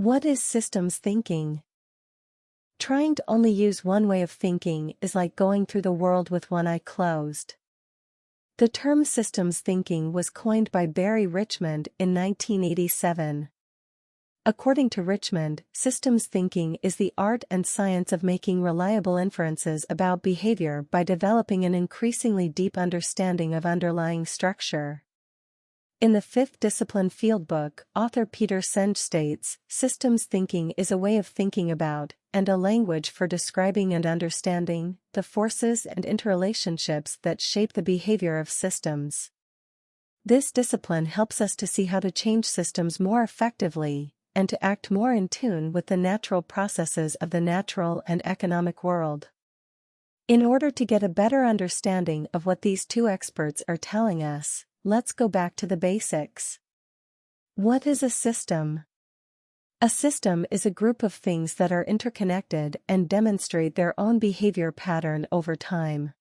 What is systems thinking? Trying to only use one way of thinking is like going through the world with one eye closed. The term systems thinking was coined by Barry Richmond in 1987. According to Richmond, systems thinking is the art and science of making reliable inferences about behavior by developing an increasingly deep understanding of underlying structure. In the fifth discipline fieldbook, author Peter Senge states, systems thinking is a way of thinking about, and a language for describing and understanding, the forces and interrelationships that shape the behavior of systems. This discipline helps us to see how to change systems more effectively, and to act more in tune with the natural processes of the natural and economic world. In order to get a better understanding of what these two experts are telling us, let's go back to the basics. What is a system? A system is a group of things that are interconnected and demonstrate their own behavior pattern over time.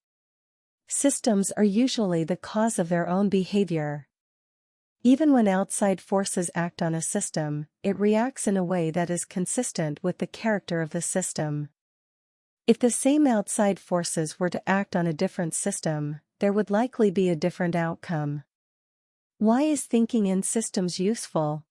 Systems are usually the cause of their own behavior. Even when outside forces act on a system, it reacts in a way that is consistent with the character of the system. If the same outside forces were to act on a different system, there would likely be a different outcome. Why is thinking in systems useful?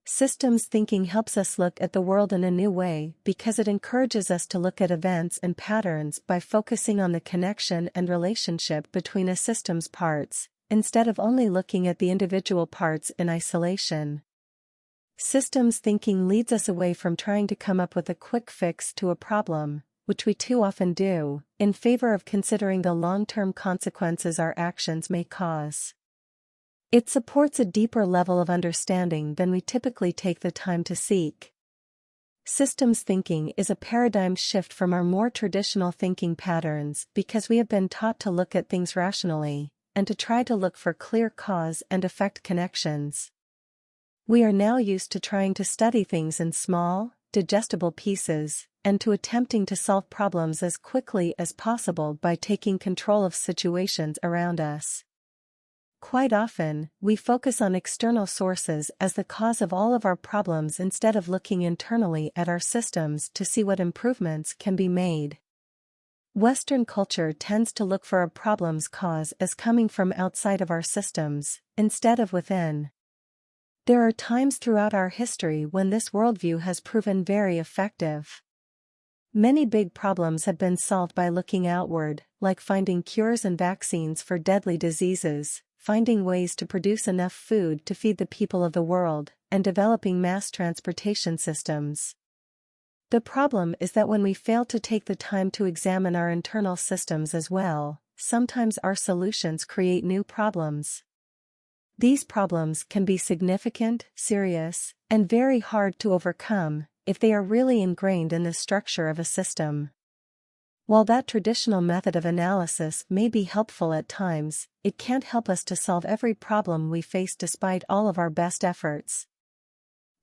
Systems thinking helps us look at the world in a new way because it encourages us to look at events and patterns by focusing on the connection and relationship between a system's parts, instead of only looking at the individual parts in isolation. Systems thinking leads us away from trying to come up with a quick fix to a problem, which we too often do, in favor of considering the long-term consequences our actions may cause. It supports a deeper level of understanding than we typically take the time to seek. Systems thinking is a paradigm shift from our more traditional thinking patterns because we have been taught to look at things rationally, and to try to look for clear cause and effect connections. We are now used to trying to study things in small, digestible pieces, and to attempting to solve problems as quickly as possible by taking control of situations around us. Quite often, we focus on external sources as the cause of all of our problems instead of looking internally at our systems to see what improvements can be made. Western culture tends to look for a problem's cause as coming from outside of our systems, instead of within. There are times throughout our history when this worldview has proven very effective. Many big problems have been solved by looking outward, like finding cures and vaccines for deadly diseases, finding ways to produce enough food to feed the people of the world, and developing mass transportation systems. The problem is that when we fail to take the time to examine our internal systems as well, sometimes our solutions create new problems. These problems can be significant, serious, and very hard to overcome if they are really ingrained in the structure of a system. While that traditional method of analysis may be helpful at times, it can't help us to solve every problem we face despite all of our best efforts.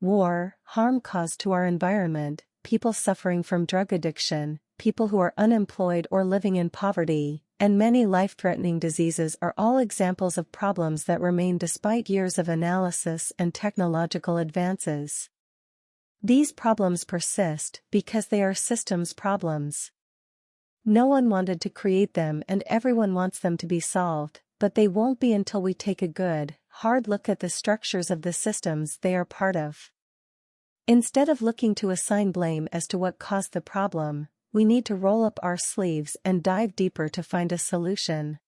War, harm caused to our environment, people suffering from drug addiction, people who are unemployed or living in poverty, and many life-threatening diseases are all examples of problems that remain despite years of analysis and technological advances. These problems persist because they are systems problems. No one wanted to create them and everyone wants them to be solved, but they won't be until we take a good, hard look at the structures of the systems they are part of. Instead of looking to assign blame as to what caused the problem, we need to roll up our sleeves and dive deeper to find a solution.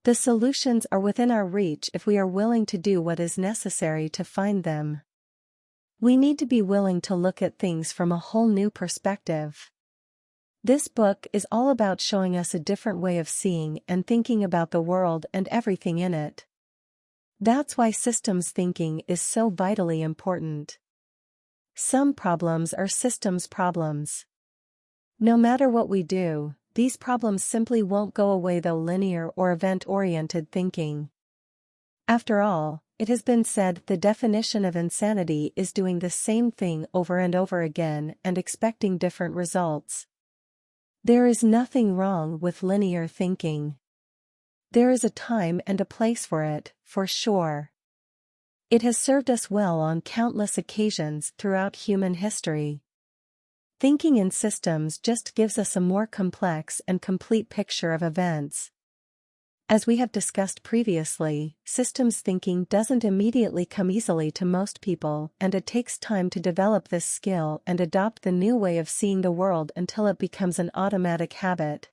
The solutions are within our reach if we are willing to do what is necessary to find them. We need to be willing to look at things from a whole new perspective. This book is all about showing us a different way of seeing and thinking about the world and everything in it. That's why systems thinking is so vitally important. Some problems are systems problems. No matter what we do, these problems simply won't go away though linear or event-oriented thinking. After all, it has been said the definition of insanity is doing the same thing over and over again and expecting different results. There is nothing wrong with linear thinking. There is a time and a place for it, for sure. It has served us well on countless occasions throughout human history. Thinking in systems just gives us a more complex and complete picture of events. As we have discussed previously, systems thinking doesn't immediately come easily to most people, and it takes time to develop this skill and adopt the new way of seeing the world until it becomes an automatic habit.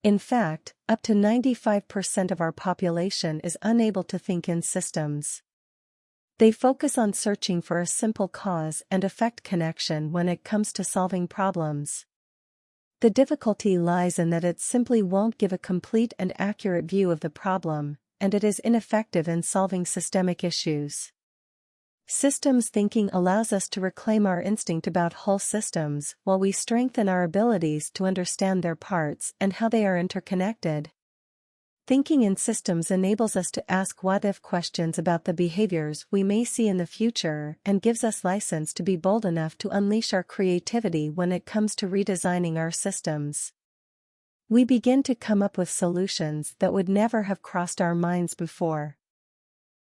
In fact, up to 95% of our population is unable to think in systems. They focus on searching for a simple cause and effect connection when it comes to solving problems. The difficulty lies in that it simply won't give a complete and accurate view of the problem, and it is ineffective in solving systemic issues. Systems thinking allows us to reclaim our instinct about whole systems while we strengthen our abilities to understand their parts and how they are interconnected. Thinking in systems enables us to ask what-if questions about the behaviors we may see in the future and gives us license to be bold enough to unleash our creativity when it comes to redesigning our systems. We begin to come up with solutions that would never have crossed our minds before.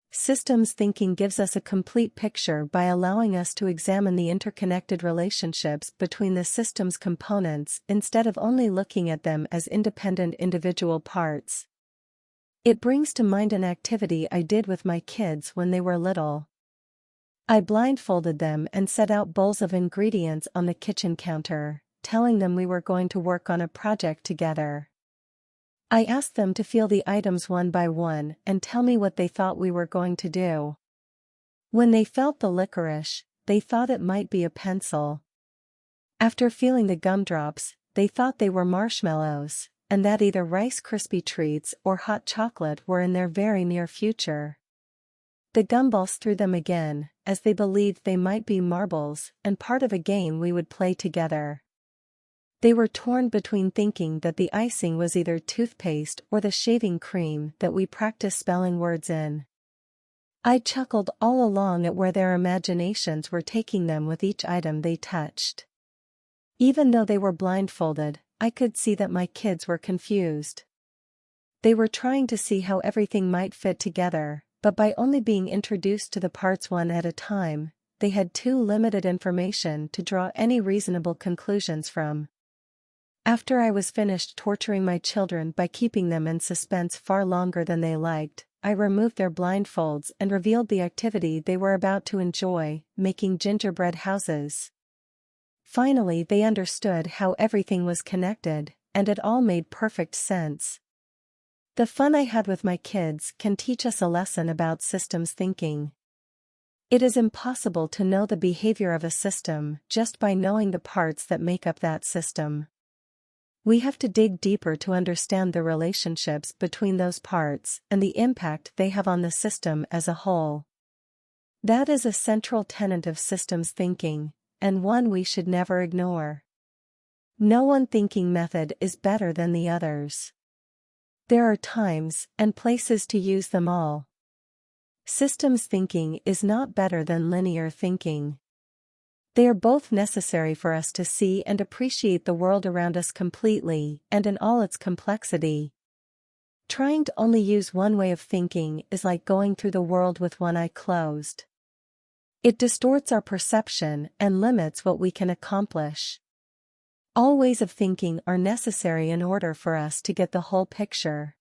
Systems thinking gives us a complete picture by allowing us to examine the interconnected relationships between the system's components instead of only looking at them as independent individual parts. It brings to mind an activity I did with my kids when they were little. I blindfolded them and set out bowls of ingredients on the kitchen counter, telling them we were going to work on a project together. I asked them to feel the items one by one and tell me what they thought we were going to do. When they felt the licorice, they thought it might be a pencil. After feeling the gumdrops, they thought they were marshmallows, and that either Rice Krispie treats or hot chocolate were in their very near future. The gumballs threw them again, as they believed they might be marbles and part of a game we would play together. They were torn between thinking that the icing was either toothpaste or the shaving cream that we practiced spelling words in. I chuckled all along at where their imaginations were taking them with each item they touched. Even though they were blindfolded, I could see that my kids were confused. They were trying to see how everything might fit together, but by only being introduced to the parts one at a time, they had too limited information to draw any reasonable conclusions from. After I was finished torturing my children by keeping them in suspense far longer than they liked, I removed their blindfolds and revealed the activity they were about to enjoy, making gingerbread houses. Finally, they understood how everything was connected, and it all made perfect sense. The fun I had with my kids can teach us a lesson about systems thinking. It is impossible to know the behavior of a system just by knowing the parts that make up that system. We have to dig deeper to understand the relationships between those parts and the impact they have on the system as a whole. That is a central tenet of systems thinking, and one we should never ignore. No one thinking method is better than the others. There are times and places to use them all. Systems thinking is not better than linear thinking. They are both necessary for us to see and appreciate the world around us completely and in all its complexity. Trying to only use one way of thinking is like going through the world with one eye closed. It distorts our perception and limits what we can accomplish. All ways of thinking are necessary in order for us to get the whole picture.